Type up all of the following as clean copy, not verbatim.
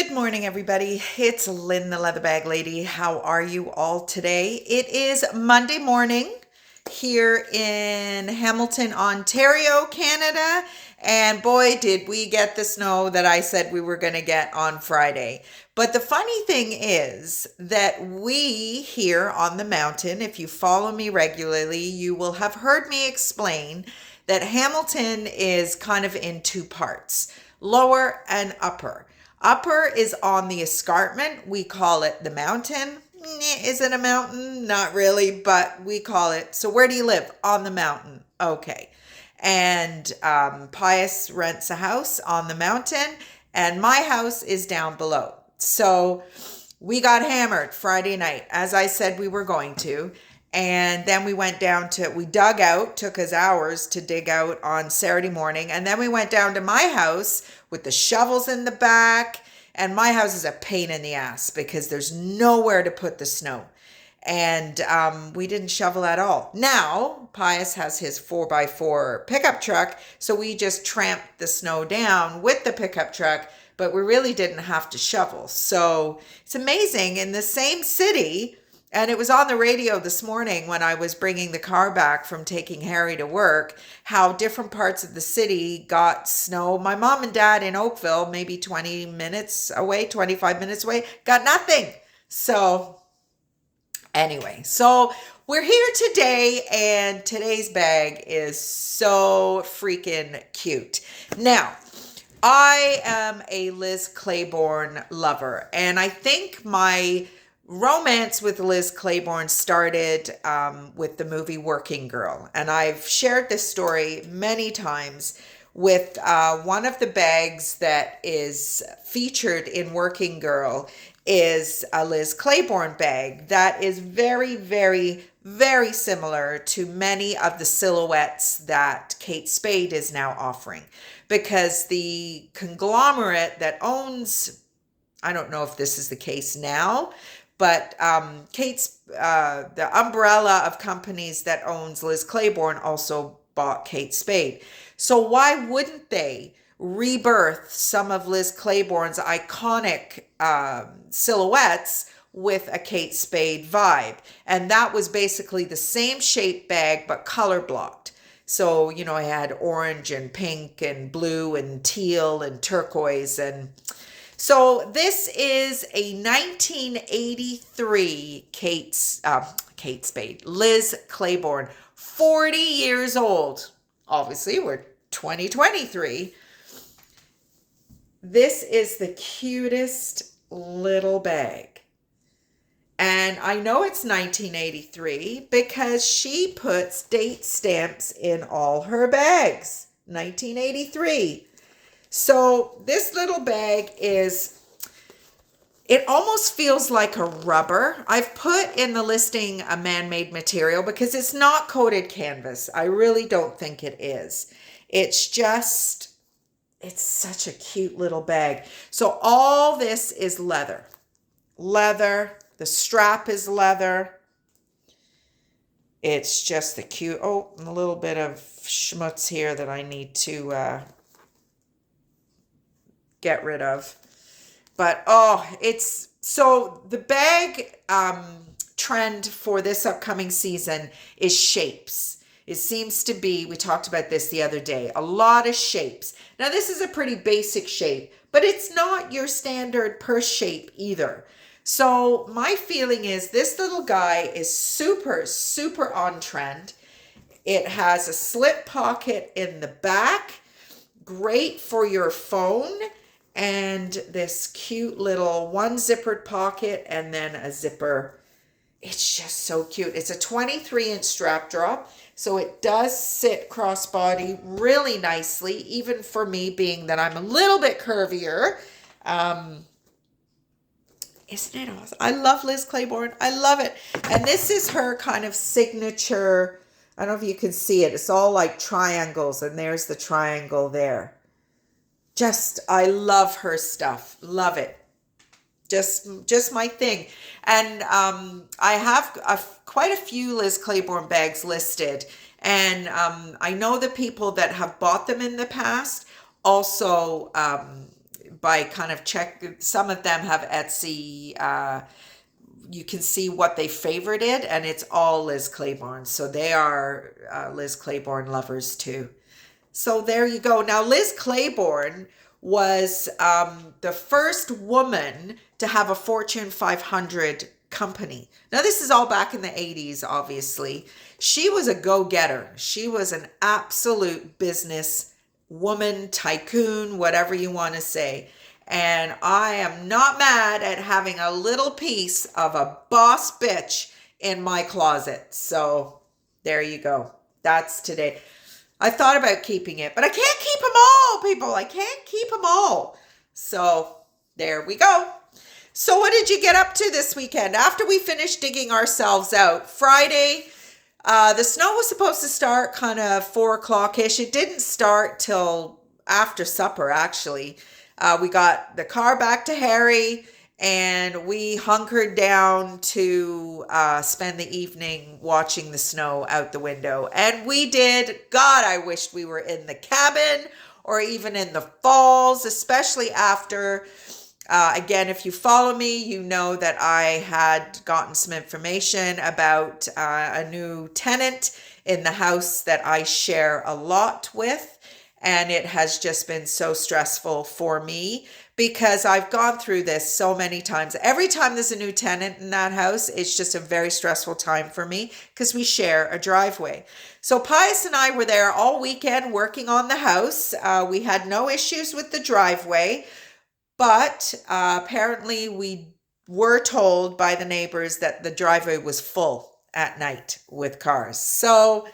Good morning, everybody. It's Lynn, the Leather Bag Lady. How are you all today? It is Monday morning here in Hamilton, Ontario, Canada. And boy, did we get the snow that I said we were going to get on Friday. But the funny thing is that we here on the mountain, if you follow me regularly, you will have heard me explain that Hamilton is kind of in two parts, lower and upper. Upper is on the escarpment. We call it the mountain. Is it a mountain? Not really, but we call it. So where do you live? On the mountain. Okay. And Pius rents a house on the mountain, and my house is down below. So we got hammered Friday night, as I said we were going to. And then we went down we dug out, took us hours to dig out on Saturday morning. And then we went down to my house with the shovels in the back. And my house is a pain in the ass because there's nowhere to put the snow. And we didn't shovel at all. Now, Pius has his 4x4 pickup truck. So we just tramped the snow down with the pickup truck. But we really didn't have to shovel. So it's amazing. In the same city, and it was on the radio this morning when I was bringing the car back from taking Harry to work, how different parts of the city got snow. My mom and dad in Oakville, maybe 20 minutes away, 25 minutes away, got nothing. So anyway, so we're here today, and today's bag is so freaking cute. Now, I am a Liz Claiborne lover, and I think my romance with Liz Claiborne started with the movie Working Girl. And I've shared this story many times with one of the bags that is featured in Working Girl is a Liz Claiborne bag that is very, very, very similar to many of the silhouettes that Kate Spade is now offering. Because the conglomerate that owns, I don't know if this is the case now, but the umbrella of companies that owns Liz Claiborne also bought Kate Spade. So why wouldn't they rebirth some of Liz Claiborne's iconic silhouettes with a Kate Spade vibe? And that was basically the same shape bag, but color blocked. So, I had orange and pink and blue and teal and turquoise. And so this is a 1983 Kate Spade, Liz Claiborne, 40 years old. Obviously, we're 2023. This is the cutest little bag. And I know it's 1983 because she puts date stamps in all her bags. 1983. So this little bag it almost feels like a rubber. I've put in the listing a man-made material because it's not coated canvas. I really don't think it is. It's such a cute little bag. So all this is leather. Leather. The strap is leather. It's just the cute, a little bit of schmutz here that I need to get rid of. But it's so the bag trend for this upcoming season is shapes. It seems to be, we talked about this the other day, a lot of shapes. Now this is a pretty basic shape, but it's not your standard purse shape either. So my feeling is this little guy is super, super on trend. It has a slip pocket in the back, great for your phone, and this cute little one zippered pocket and then a zipper. It's just so cute. It's a 23-inch strap drop, so it does sit crossbody really nicely, even for me being that I'm a little bit curvier. Isn't it awesome? I love Liz Claiborne. I love it. And this is her kind of signature. I don't know if you can see it. It's all like triangles, and there's the triangle there. I love her stuff. Love it. Just my thing. And I have quite a few Liz Claiborne bags listed. And I know the people that have bought them in the past also by kind of some of them have Etsy. You can see what they favorited, and it's all Liz Claiborne. So they are Liz Claiborne lovers too. So there you go. Now, Liz Claiborne was the first woman to have a Fortune 500 company. Now, this is all back in the 80s, obviously. She was a go-getter. She was an absolute business woman, tycoon, whatever you want to say. And I am not mad at having a little piece of a boss bitch in my closet. So there you go. That's today. I thought about keeping it, but I can't keep them all, people. I can't keep them all. So there we go. So what did you get up to this weekend? After we finished digging ourselves out, Friday, the snow was supposed to start kind of 4 o'clock-ish. It didn't start till after supper, actually. We got the car back to Harry, and we hunkered down to spend the evening watching the snow out the window. And we did. God, I wished we were in the cabin or even in the falls, especially after, again, if you follow me, you know that I had gotten some information about a new tenant in the house that I share a lot with. And it has just been so stressful for me because I've gone through this so many times. Every time there's a new tenant in that house, it's just a very stressful time for me because we share a driveway. So Pius and I were there all weekend working on the house. We had no issues with the driveway, but apparently we were told by the neighbors that the driveway was full at night with cars. So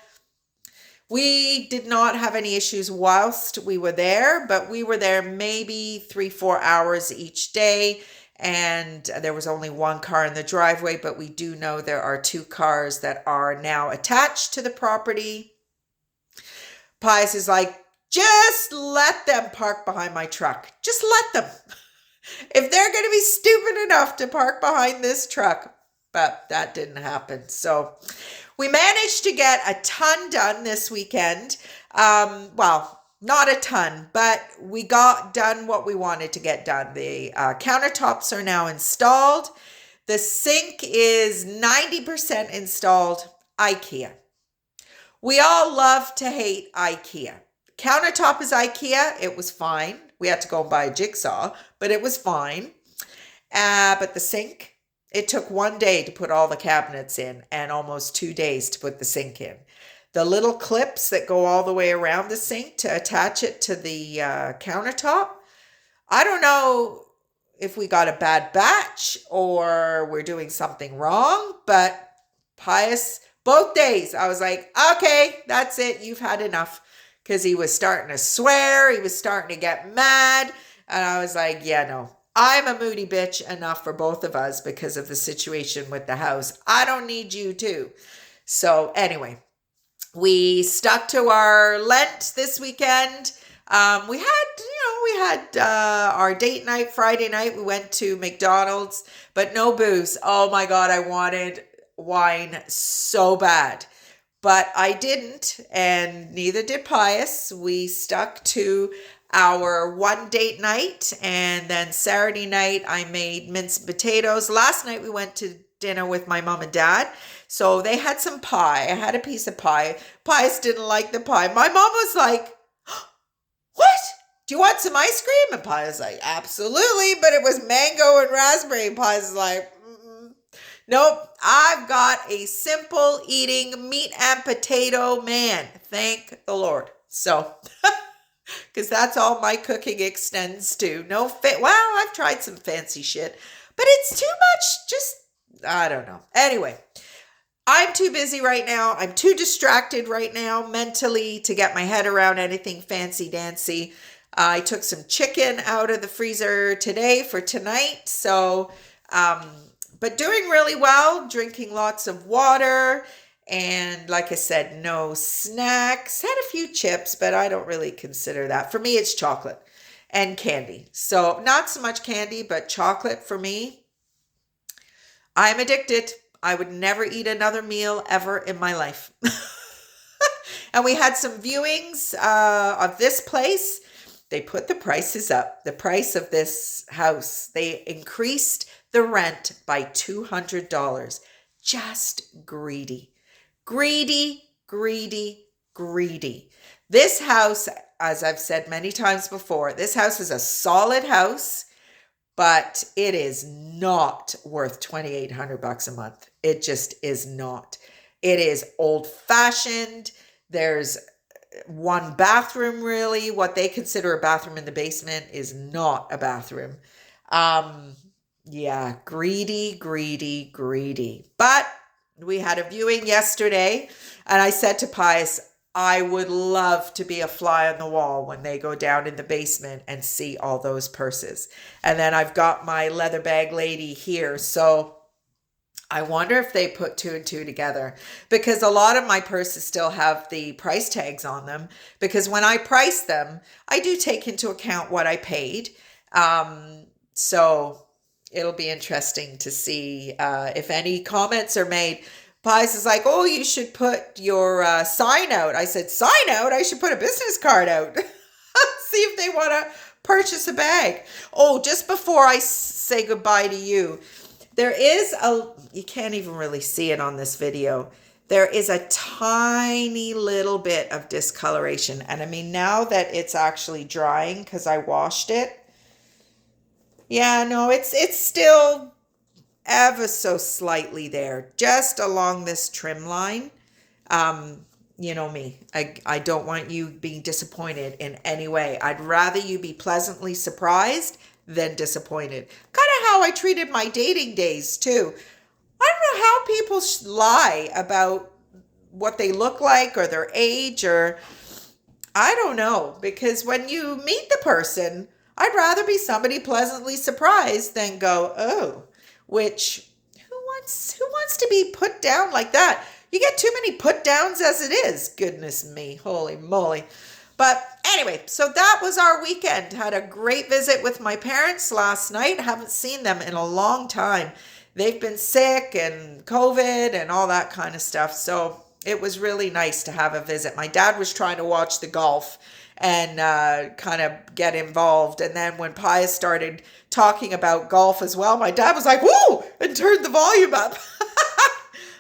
we did not have any issues whilst we were there, but we were there maybe 3-4 hours each day, and there was only one car in the driveway, but we do know there are 2 cars that are now attached to the property. Pius is like, just let them park behind my truck. Just let them. If they're going to be stupid enough to park behind this truck. But that didn't happen. So we managed to get a ton done this weekend. Well, not a ton, but we got done what we wanted to get done. The countertops are now installed. The sink is 90% installed. IKEA. We all love to hate IKEA. Countertop is IKEA. It was fine. We had to go and buy a jigsaw, but it was fine. But the sink, it took 1 day to put all the cabinets in and almost 2 days to put the sink in. The little clips that go all the way around the sink to attach it to the countertop, I don't know if we got a bad batch or we're doing something wrong, but Pius, both days, I was like, okay, that's it. You've had enough. Because he was starting to swear. He was starting to get mad. And I was like, yeah, no. I'm a moody bitch enough for both of us because of the situation with the house. I don't need you too. So anyway, we stuck to our Lent this weekend. We had our date night Friday night. We went to McDonald's, but no booze. Oh my God, I wanted wine so bad. But I didn't, and neither did Pius. We stuck to our one date night, and then Saturday night I made minced potatoes. Last night we went to dinner with my mom and dad, so they had some pie. I had a piece of pie. Pius didn't like the pie. My mom was like, what? Do you want some ice cream? And Pius was like, absolutely, but it was mango and raspberry. And Pius was like, nope, I've got a simple eating meat and potato man. Thank the Lord. So, because that's all my cooking extends to. Well, I've tried some fancy shit, but it's too much. I don't know. Anyway, I'm too busy right now. I'm too distracted right now mentally to get my head around anything fancy dancy. I took some chicken out of the freezer today for tonight. So, but doing really well, drinking lots of water, and like I said, no snacks. Had a few chips, but I don't really consider that. For me, it's chocolate and candy. So not so much candy, but chocolate for me. I'm addicted. I would never eat another meal ever in my life. And we had some viewings of this place. they put the prices up. The price of this house, they increased the rent by $200. Just greedy. Greedy, greedy, greedy. This house, as I've said many times before, this house is a solid house, but it is not worth $2,800 a month. It just is not. It is old fashioned. There's one bathroom, really. What they consider a bathroom in the basement is not a bathroom. Yeah, greedy, greedy, greedy. But we had a viewing yesterday, and I said to Pius, I would love to be a fly on the wall when they go down in the basement and see all those purses. And then I've got my leather bag lady here. So I wonder if they put two and two together, because a lot of my purses still have the price tags on them, because when I price them, I do take into account what I paid. So it'll be interesting to see if any comments are made. Pies is like, oh, you should put your sign out. I said, sign out? I should put a business card out. See if they want to purchase a bag. Oh, just before I say goodbye to you, there is you can't even really see it on this video. There is a tiny little bit of discoloration. And I mean, now that it's actually drying because I washed it, yeah, no, it's still ever so slightly there, just along this trim line. You know me, I don't want you being disappointed in any way. I'd rather you be pleasantly surprised than disappointed. Kind of how I treated my dating days too. I don't know how people lie about what they look like or their age, or I don't know, because when you meet the person, I'd rather be somebody pleasantly surprised than go, oh, which who wants to be put down like that? You get too many put downs as it is. Goodness me, holy moly. But anyway, so that was our weekend. Had a great visit with my parents last night. Haven't seen them in a long time. They've been sick and COVID and all that kind of stuff. So it was really nice to have a visit. My dad was trying to watch the golf and kind of get involved. And then when Pius started talking about golf as well, my dad was like, woo, and turned the volume up.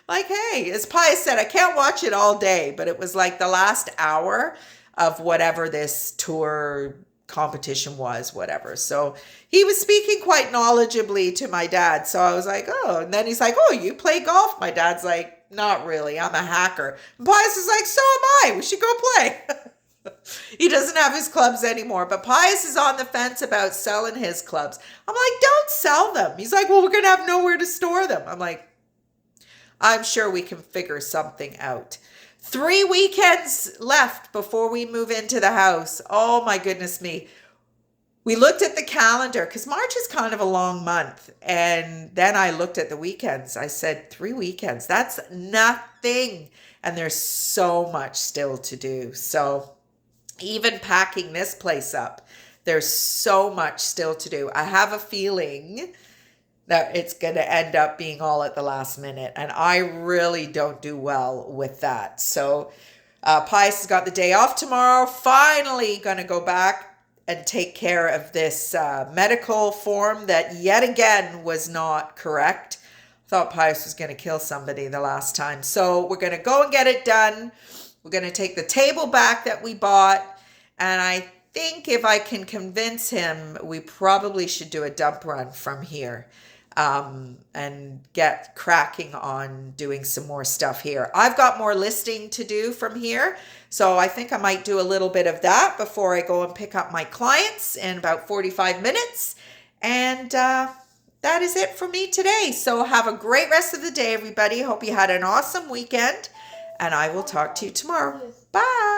Like, hey, as Pius said, I can't watch it all day, but it was like the last hour of whatever this tour competition was, whatever. So he was speaking quite knowledgeably to my dad. So I was like, oh, and then he's like, oh, you play golf? My dad's like, not really. I'm a hacker. And Pius is like, so am I. We should go play. He doesn't have his clubs anymore, but Pius is on the fence about selling his clubs. I'm like, don't sell them. He's like, well, we're going to have nowhere to store them. I'm like, I'm sure we can figure something out. 3 weekends left before we move into the house. Oh my goodness me. We looked at the calendar because March is kind of a long month. And then I looked at the weekends. I said, 3 weekends, that's nothing. And there's so much still to do. So even packing this place up, there's so much still to do. I have a feeling that it's going to end up being all at the last minute. And I really don't do well with that. So Pius has got the day off tomorrow. Finally going to go back and take care of this medical form that yet again was not correct. I thought Pius was going to kill somebody the last time. So we're going to go and get it done. We're going to take the table back that we bought. And I think if I can convince him, we probably should do a dump run from here. And get cracking on doing some more stuff here. I've got more listing to do from here. So I think I might do a little bit of that before I go and pick up my clients in about 45 minutes. And that is it for me today. So have a great rest of the day, everybody. Hope you had an awesome weekend. And I will talk to you tomorrow. Bye.